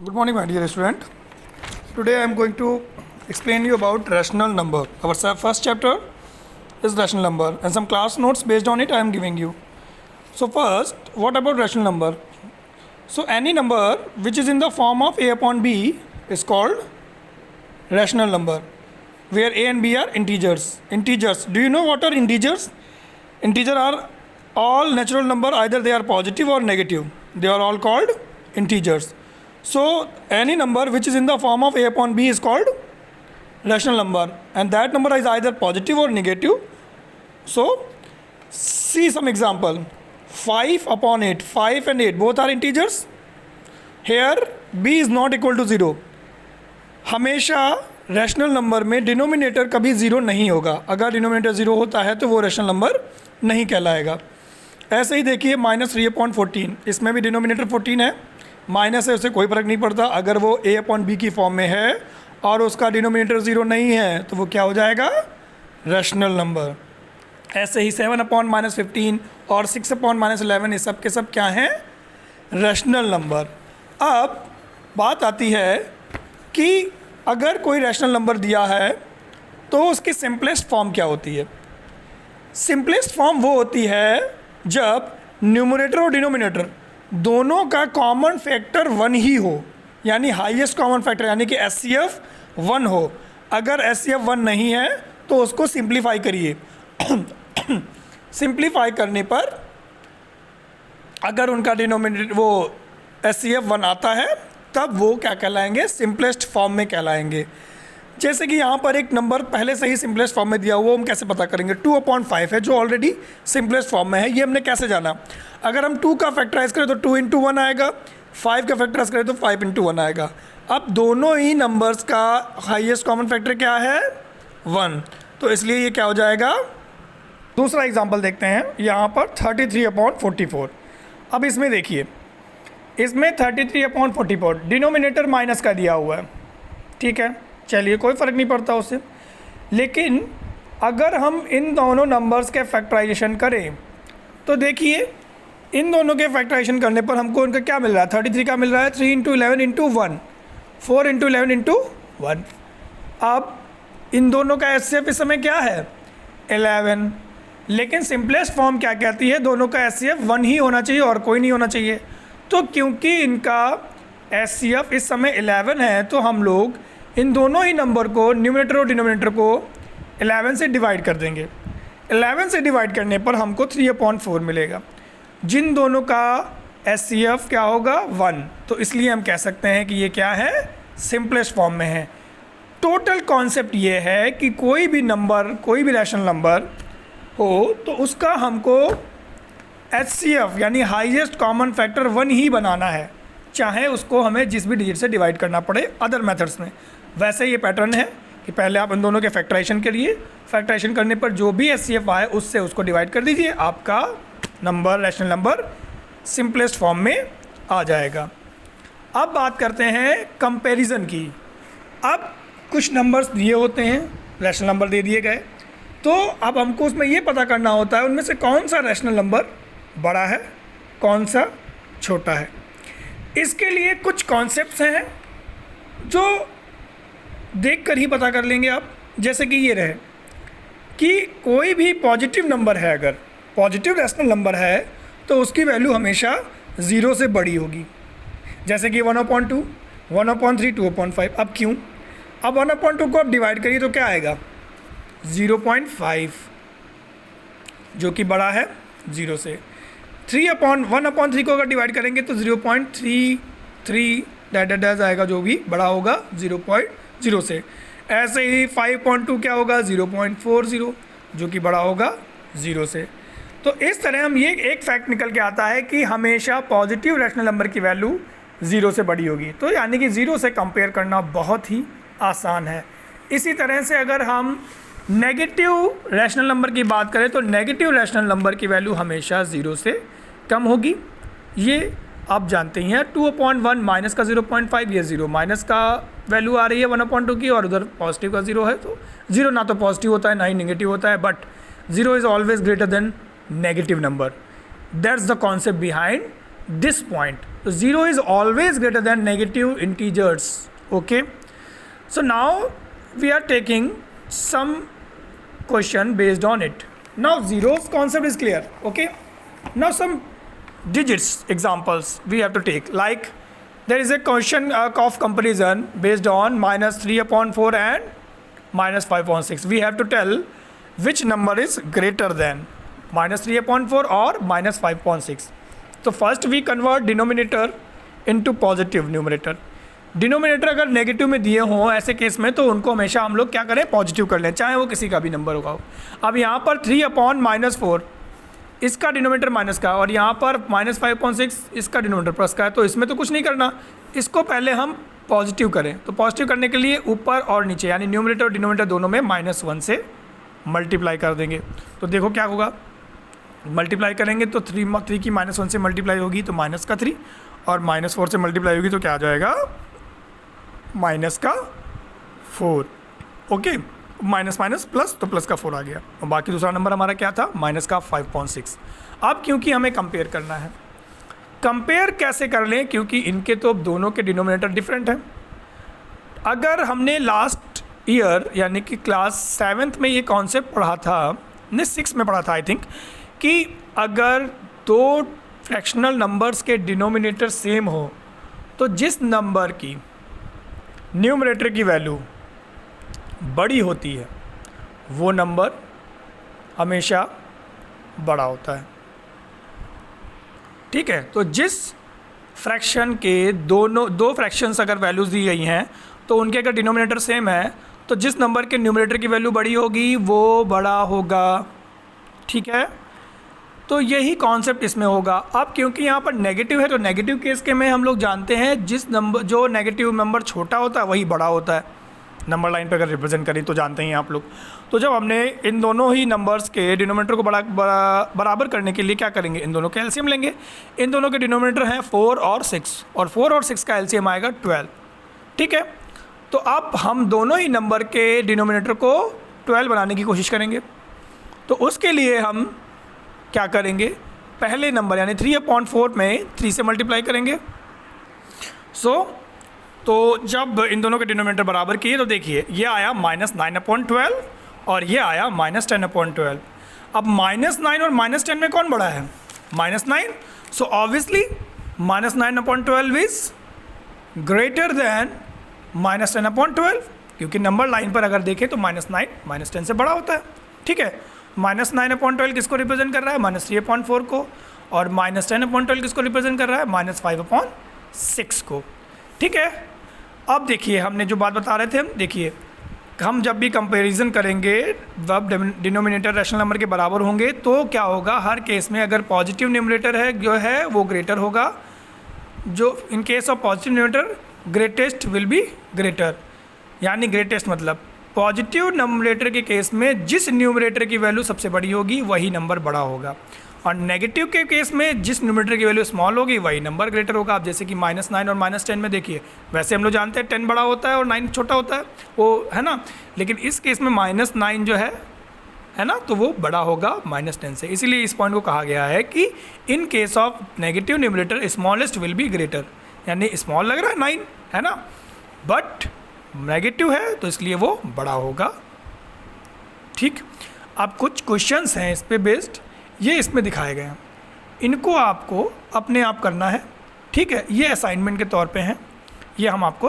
Good morning, my dear student. Today I am going to explain you about rational number. Our first chapter is rational number, and some class notes based on it I am giving you. So first, what about rational number? So any number which is in the form of a upon b is called rational number, where a and b are integers. Integers. Do you know what are integers? Integers are all natural number, either they are positive or negative. They are all called integers. So any number which is in the form of a upon b is called rational number, and that number is either positive or negative. So see some example. 5 upon 8, 5 and 8 both are integers. Here b is not equal to 0. हमेशा rational number में denominator कभी zero नहीं होगा. अगर denominator zero होता है तो वो रैशनल नंबर नहीं कहलाएगा. ऐसे ही देखिए -3/14, इसमें भी डिनोमिनेटर 14 है. माइनस है, उससे कोई फ़र्क नहीं पड़ता. अगर वो a अपॉन बी की फॉर्म में है और उसका डिनोमिनेटर ज़ीरो नहीं है तो वो क्या हो जाएगा? Rational number. ऐसे ही 7/-15 और 6/-11 ये सब के सब क्या हैं? Rational number. अब बात आती है कि अगर कोई रैशनल नंबर दिया है तो उसकी सिंपलेस्ट फॉर्म क्या होती है? सिंपलेस्ट फॉर्म वो होती है जब न्यूमरेटर और डिनोमिनेटर दोनों का कॉमन फैक्टर 1 ही हो, यानी हाईएस्ट कॉमन फैक्टर, यानी कि एचसीएफ 1 हो. अगर एचसीएफ 1 नहीं है तो उसको सिंप्लीफाई करिए. सिंप्लीफाई करने पर अगर उनका डिनोमिनेटर वो एचसीएफ 1 आता है तब वो क्या कहलाएंगे? सिंपलेस्ट फॉर्म में कहलाएंगे. जैसे कि यहाँ पर एक नंबर पहले से ही सिंपलेस्ट फॉर्म में दिया हुआ, हम कैसे पता करेंगे? 2/5 है जो ऑलरेडी सिंपलेस्ट फॉर्म में है. ये हमने कैसे जाना? अगर हम 2 का फैक्टराइज करें तो 2 × 1 आएगा, 5 का फैक्टराइज करें तो 5 × 1 आएगा. अब दोनों ही नंबर्स का हाईएस्ट कॉमन फैक्टर क्या है? 1. तो इसलिए ये क्या हो जाएगा? दूसरा एग्जाम्पल देखते हैं. यहाँ पर 33/44. अब इसमें देखिए, इसमें 33/44 डिनोमिनेटर माइनस का दिया हुआ है. ठीक है, चलिए कोई फ़र्क नहीं पड़ता उससे. लेकिन अगर हम इन दोनों नंबर्स के फैक्टराइजेशन करें तो देखिए, इन दोनों के फैक्टराइजेशन करने पर हमको इनका क्या मिल रहा है? 33 का मिल रहा है 3 × 11 × 1, 4 × 11 × 1. अब इन दोनों का एचसीएफ इस समय क्या है? 11. लेकिन सिंपलेस्ट फॉर्म क्या कहती है? दोनों का एचसीएफ 1 ही होना चाहिए और कोई नहीं होना चाहिए. तो क्योंकि इनका एचसीएफ इस समय 11 है तो हम लोग इन दोनों ही नंबर को, न्यूमरेटर और डिनोमिनेटर को 11 से डिवाइड कर देंगे. 11 से डिवाइड करने पर हमको 3/4 मिलेगा. जिन दोनों का एचसीएफ क्या होगा? 1. तो इसलिए हम कह सकते हैं कि ये क्या है? सिंपलेस्ट फॉर्म में है. टोटल कॉन्सेप्ट ये है कि कोई भी नंबर, कोई भी रैशनल नंबर हो तो उसका हमको एचसीएफ यानी हाईएस्ट कॉमन फैक्टर 1 ही बनाना है, चाहे उसको हमें जिस भी डिजिट से डिवाइड करना पड़े अदर मेथड्स में. वैसे ये पैटर्न है कि पहले आप इन दोनों के फैक्टराइजेशन करिए. फैक्टराइजेशन करने पर जो भी एचसीएफ आए उससे उसको डिवाइड कर दीजिए. आपका number, rational number simplest form में आ जाएगा. अब बात करते हैं कंपैरिजन की. अब कुछ नंबर्स दिए होते हैं, रैशनल नंबर दे दिए गए, तो अब हमको उसमें ये पता करना होता है उनमें से कौन सा रैशनल नंबर बड़ा है, कौन सा छोटा है. इसके लिए कुछ कॉन्सेप्ट्स हैं जो देख कर ही पता कर लेंगे आप. जैसे कि ये रहे कि कोई भी पॉजिटिव नंबर है, अगर पॉजिटिव रैशनल नंबर है तो उसकी वैल्यू हमेशा 0 से बड़ी होगी. जैसे कि 1/2, 1/3, 2/5. अब क्यों? अब 1/2 को आप डिवाइड करिए तो क्या आएगा? 0.5, जो कि बड़ा है 0 से. 1/3 को अगर डिवाइड करेंगे तो 0.33 डैश आएगा, जो भी बड़ा होगा 0.0 से. ऐसे ही 5/2 क्या होगा? 0.40, जो कि बड़ा होगा 0 से. तो इस तरह हम ये एक फैक्ट निकल के आता है कि हमेशा पॉजिटिव रैशनल नंबर की वैल्यू 0 से बड़ी होगी. तो यानी कि 0 से कंपेयर करना बहुत ही आसान है. इसी तरह से अगर हम नेगेटिव रैशनल नंबर की बात करें तो नेगेटिव रैशनल नंबर की वैल्यू हमेशा 0 से कम होगी. ये आप जानते ही हैं. 2/1 माइनस का 0.5, ये 0 माइनस का वैल्यू आ रही है 1/2 की, और उधर पॉजिटिव का 0 है. तो 0 ना तो पॉजिटिव होता है ना ही नेगेटिव होता है, but 0 is always greater than negative number. That's the concept behind this point. तो 0 is always greater than negative integers. Okay, so now we are taking some question based on it. Now zeros concept is clear. Okay, now some digits examples we have to take, like there is a question of comparison based on -3/4 and -5/6. We have to tell which number is greater than -3/4 or -5/6. So first we convert denominator into positive numerator. Denominator अगर negative में दिए हों ऐसे case में तो उनको हमेशा हम लोग क्या करें, पॉजिटिव कर लें, चाहे वो किसी का भी नंबर होगा. अब यहाँ पर 3/-4 इसका डिनोमिनेटर माइनस का, और यहाँ पर -5/6 इसका डिनोमिनेटर प्लस का है. तो इसमें तो कुछ नहीं करना, इसको पहले हम पॉजिटिव करें. तो पॉजिटिव करने के लिए ऊपर और नीचे यानी न्यूमरेटर और डिनोमिनेटर दोनों में -1 से मल्टीप्लाई कर देंगे. तो देखो क्या होगा, मल्टीप्लाई करेंगे तो 3 की -1 से मल्टीप्लाई होगी तो -3, और -4 से मल्टीप्लाई होगी तो क्या आ जाएगा, -4. ओके, माइनस माइनस प्लस तो प्लस का 4 आ गया. और बाकी दूसरा नंबर हमारा क्या था, -5/6. अब क्योंकि हमें कंपेयर करना है, कंपेयर कैसे कर लें, क्योंकि इनके तो दोनों के डिनोमिनेटर डिफरेंट हैं. अगर हमने लास्ट ईयर यानी कि क्लास 7th में ये कॉन्सेप्ट पढ़ा था, नहीं 6 में पढ़ा था आई थिंक, कि अगर दो फ्रैक्शनल नंबर्स के डिनोमिनेटर सेम हो तो जिस नंबर की न्यूमरेटर की वैल्यू बड़ी होती है वो नंबर हमेशा बड़ा होता है. ठीक है, तो जिस फ्रैक्शन के दो फ्रैक्शंस अगर वैल्यूज़ दी गई हैं तो उनके अगर डिनोमिनेटर सेम है तो जिस नंबर के न्यूमरेटर की वैल्यू बड़ी होगी वो बड़ा होगा. ठीक है, तो यही कॉन्सेप्ट इसमें होगा. अब क्योंकि यहाँ पर नेगेटिव है तो नेगेटिव केस के में हम लोग जानते हैं जो नेगेटिव नंबर छोटा होता है वही बड़ा होता है. नंबर लाइन पे अगर रिप्रेजेंट करें तो जानते हैं आप लोग. तो जब हमने इन दोनों ही नंबर्स के डिनोमिनेटर को बराबर करने के लिए क्या करेंगे, इन दोनों के एलसीएम लेंगे. इन दोनों के डिनोमिनेटर हैं 4 और 6, और 4 और 6 का एलसीएम आएगा 12. ठीक है, तो अब हम दोनों ही नंबर के डिनोमिनेटर को 12 बनाने की कोशिश करेंगे. तो उसके लिए हम क्या करेंगे, पहले नंबर यानी 3/4 में 3 से मल्टीप्लाई करेंगे. तो जब इन दोनों के डिनोमिनेटर बराबर किए तो देखिए ये आया -9/12 और ये आया -10/12. अब -9 और -10 में कौन बड़ा है, -9. So obviously -9/12 is greater than -10/12, क्योंकि नंबर लाइन पर अगर देखें तो -9 -10 से बड़ा होता है. ठीक है, -9/12 किसको रिप्रेजेंट कर रहा है, -3/4 को, और -10/12 किसको रिप्रेजेंट कर रहा है, -5/6 को. ठीक है, अब देखिए हमने जो बात बता रहे थे, देखिए हम जब भी कंपैरिजन करेंगे जब डिनोमिनेटर रैशनल नंबर के बराबर होंगे तो क्या होगा, हर केस में अगर पॉजिटिव न्यूमरेटर है जो है वो ग्रेटर होगा. जो in case of positive numerator greatest will be greater, यानी ग्रेटेस्ट मतलब पॉजिटिव नंबरेटर के केस में जिस न्यूमरेटर की वैल्यू सबसे बड़ी होगी वही नंबर बड़ा होगा, और नेगेटिव के केस में जिस न्यूमरेटर की वैल्यू स्मॉल होगी वही नंबर ग्रेटर होगा. आप जैसे कि -9 और -10 में देखिए, वैसे हम लोग जानते हैं 10 बड़ा होता है और 9 छोटा होता है, वो है ना, लेकिन इस केस में -9 जो है ना, तो वो बड़ा होगा -10 से. इसीलिए इस पॉइंट को कहा गया है कि in case of negative numerator smallest will be greater, यानी स्मॉल लग रहा है 9 है ना, बट नेगेटिव है तो इसलिए वो बड़ा होगा. ठीक, अब कुछ क्वेश्चंस हैं इस पे बेस्ड, ये इसमें दिखाए गए हैं, इनको आपको अपने आप करना है. ठीक है, ये असाइनमेंट के तौर पे हैं, ये हम आपको